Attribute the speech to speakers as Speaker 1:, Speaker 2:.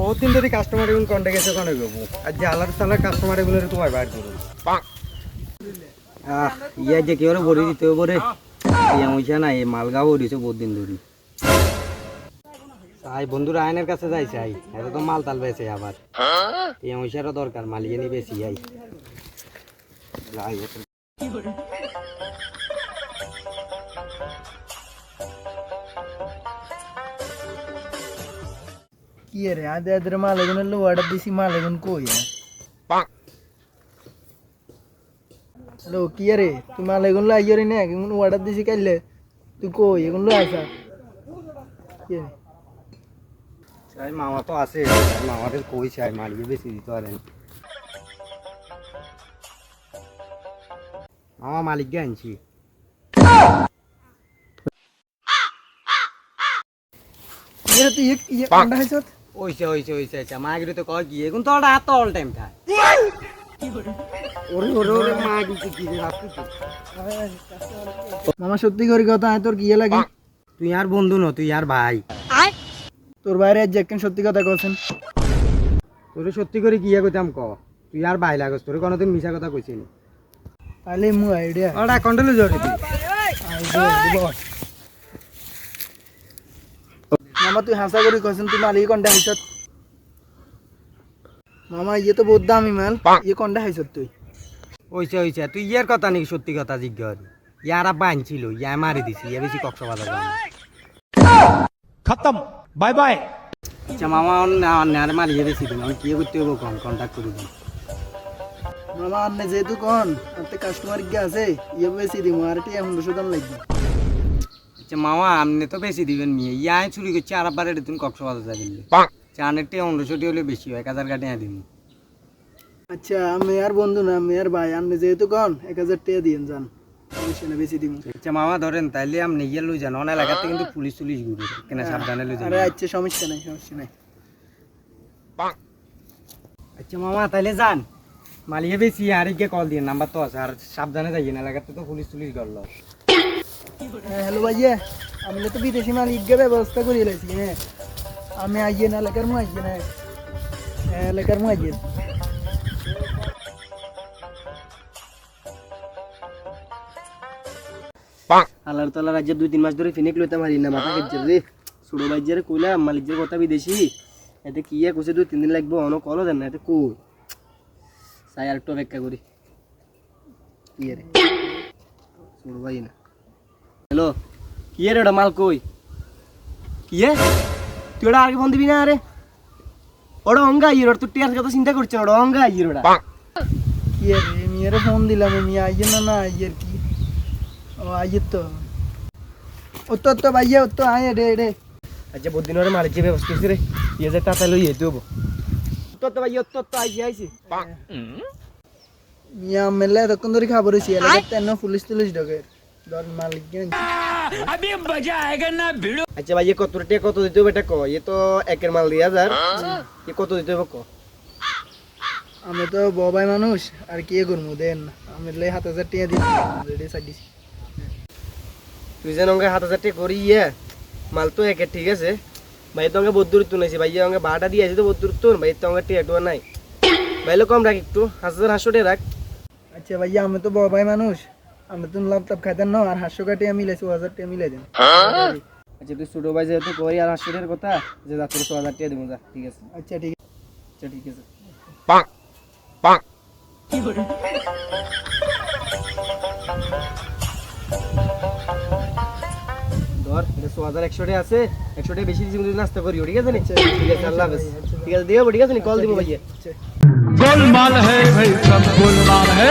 Speaker 1: বহুত দিন ধরে কাস্টমার এগুলো কন্ট্যাক্ট গেছে ওখানে যাবো আর যে আলাদা তালার কাস্টমার এগুলো তোমায় বাইর করুন ইয়া যে কেউ ভরে দিতে বলে ইয়া না এই মালগাঁও ভরিছে বহুত দিন ধরে তাই বন্ধুরা আয়নের কাছে যাই চাই এটা তো মাল তাল বেছে আবার এই মহিষারও দরকার মালিয়ে নি বেশি আই
Speaker 2: কি রে আদে আদে মাল এগুন লো অর্ডার দিছি মাল এগুন কই হ্যালো কি রে তুই মাল এগুন লো আইয়রি না এগুন অর্ডার দিছি কাইলে তুই কই এগুন লো আইসা কি রে
Speaker 1: চাই মামা তো আছে মামাদের কই চাই মালিয়ে বেশি দিতে পারেন মামা মালিক গে আনছি
Speaker 2: ये तो ये अंडा है सर
Speaker 1: ওইছে আচ্ছা মাগরি তো কয় কি এখন তো ওটা এত অল টাইম খায় ওরে ওরে ওরে মাগরি কি রে রাখছিস
Speaker 2: মামা সত্যি করে কথা আয় তোর কি লাগে
Speaker 1: তুই আর বন্ধু ন তুই আর ভাই
Speaker 2: তোর বাইরে আজ একজন সত্যি কথা কইছেন
Speaker 1: তোরে সত্যি করে কি কইতাম ক তুই আর ভাই লাগস তোরে কোনদিন মিছা কথা কইছিস
Speaker 2: তাহলে মু আইডিয়া
Speaker 1: ওটা কন্ট্রোলে জড়ি তুই
Speaker 2: मामा तू हंसा करी कौन तू माल ये कौन है सत मामा ये तो बहुत दामी माल ये कौन है सत तू
Speaker 1: ওইছে তুই ইয়ার কথা নাকি সত্যি কথা জিজ্ঞাসা ইয়ার আব্বা আনছিল ইয়া মারি দিছি ইয়া বেশি কক্সবাজার
Speaker 3: खत्म बाय बाय
Speaker 1: আচ্ছা মামা আর মারিয়ে বেশি দিন আমি কি করতে হবো কন্ট্যাক্ট করে দিন
Speaker 2: मामा अन्ने जे तू कौन अंते कस्टमर क्या আছে ये বেশি দি মারটি এখন সুদান লাগবে
Speaker 1: আচ্ছা মামা আপনি তো বেশি দিবেন মিয়া ইয়া চুরি করছে আর আবার এটা তুমি কক্সবাজার যাবেন চানেরটি 1900 হলে বেশি হয় 1000 টাকা দিয়ে দিন
Speaker 2: আচ্ছা আমি আর বন্ধু না আমি আর ভাই আপনি যেহেতু কোন 1000 টাকা দিয়েন যান বেশি না বেশি দিমু
Speaker 1: আচ্ছা মামা ধরেন তাইলে আপনি ইয়া লই যান অনেক এলাকাতে কিন্তু পুলিশ ঘুরে কেন সাবধানে লই যান
Speaker 2: আরে আচ্ছা সমস্যা নাই
Speaker 1: আচ্ছা মামা তাইলে যান মালিয়ে বেশি আর কি কল দিন নাম্বার তো আছে আর সাবধানে যাইয়েন এলাকাতে তো পুলিশ গড়লো
Speaker 2: হ্যালো ভাইয়া আমি তো বিদেশি মাল ইগে ব্যবস্থা করে লাইছি হ্যাঁ আমি আইয়ে না এলাকার মু আইয়ে না এলাকার মু আইয়ে
Speaker 1: আল্লাহর তাআলা রাজ্যে 2-3 মাস ধরে ফিনিক লইতে পারি না মাথা কেটে রে ছোট ভাইজারে কইলা মালিকদের কথা বিদেশি এতে কি ইয়া কইছে 2-3 দিন লাগবে অন কলও দেন না এতে কই সাই আর একটু অপেক্ষা করি কি রে ছোট ভাই না হ্যালো কি রে ওটা মাল কই কি তুই ওটা আগে ফোন দিবি না আরে ওটা অঙ্গা ইয়ের তুই টিয়ার কথা চিন্তা করছিস ওটা অঙ্গা ইয়ের ওটা
Speaker 2: কি রে মেরে ফোন দিলাম আমি আইয়ে না আইয়ে কি ও আইয়ে তো ভাইয়া তো আয় রে
Speaker 1: আচ্ছা বহুত দিন ওরে মালিক যে ব্যবস্থা করছে রে ইয়ে যে টাটা লই যেতে হবো তো ভাই তো আইছি
Speaker 2: মিয়া মেলে তখন ধরে খবর হইছে এলাকার তেন পুলিশ ঢোকে দর মালিক গেন
Speaker 3: अभी मजा आएगा ना भिड़ो
Speaker 1: আচ্ছা ভাই কত টাকা কত দিতে হবে এটা ক এ তো একের মাল 2000 এ কত দিতে হবে ক
Speaker 2: আমি তো বাবাই মানুষ আর কি করবো দেন আমি লে 7000 টাকা দিই রেডি সাইডিস
Speaker 1: তুই যেন আমাকে 7000 টাকা করি মাল তো একের ঠিক আছে ভাই তো আমাকে বহুত দূর তুলেছি ভাই আমাকে ভাড়া দিয়ে আছে তো বহুত দূর তুন ভাই তো আমাকে টাকা নাই ভাইলে কম রাখ একটু 1500 টাকা রাখ
Speaker 2: আচ্ছা ভাইয়া আমি তো বাবাই মানুষ আমি তো লাভ টাপ খাইতেন না আর 500 টাকা মিলাইছি 1000 টাকা মিলাই দেন
Speaker 1: আচ্ছা তুই ছোট ভাই যেহেতু করি আর 500 টাকার কথা যে যা তোর 1000 টাকা দেবো যা ঠিক আছে
Speaker 2: আচ্ছা ঠিক
Speaker 1: আছে ধর এটা 1100 টাকা আছে 100 টাকা বেশি দিছি নাস্তা করিও ঠিক আছে নি ঠিক আছে আল্লাহ হাফেজ ঠিক আছে দিও ঠিক আছে নি কল দিব ভাইয়া
Speaker 3: गोलमाल है भाई सब गोलमाल है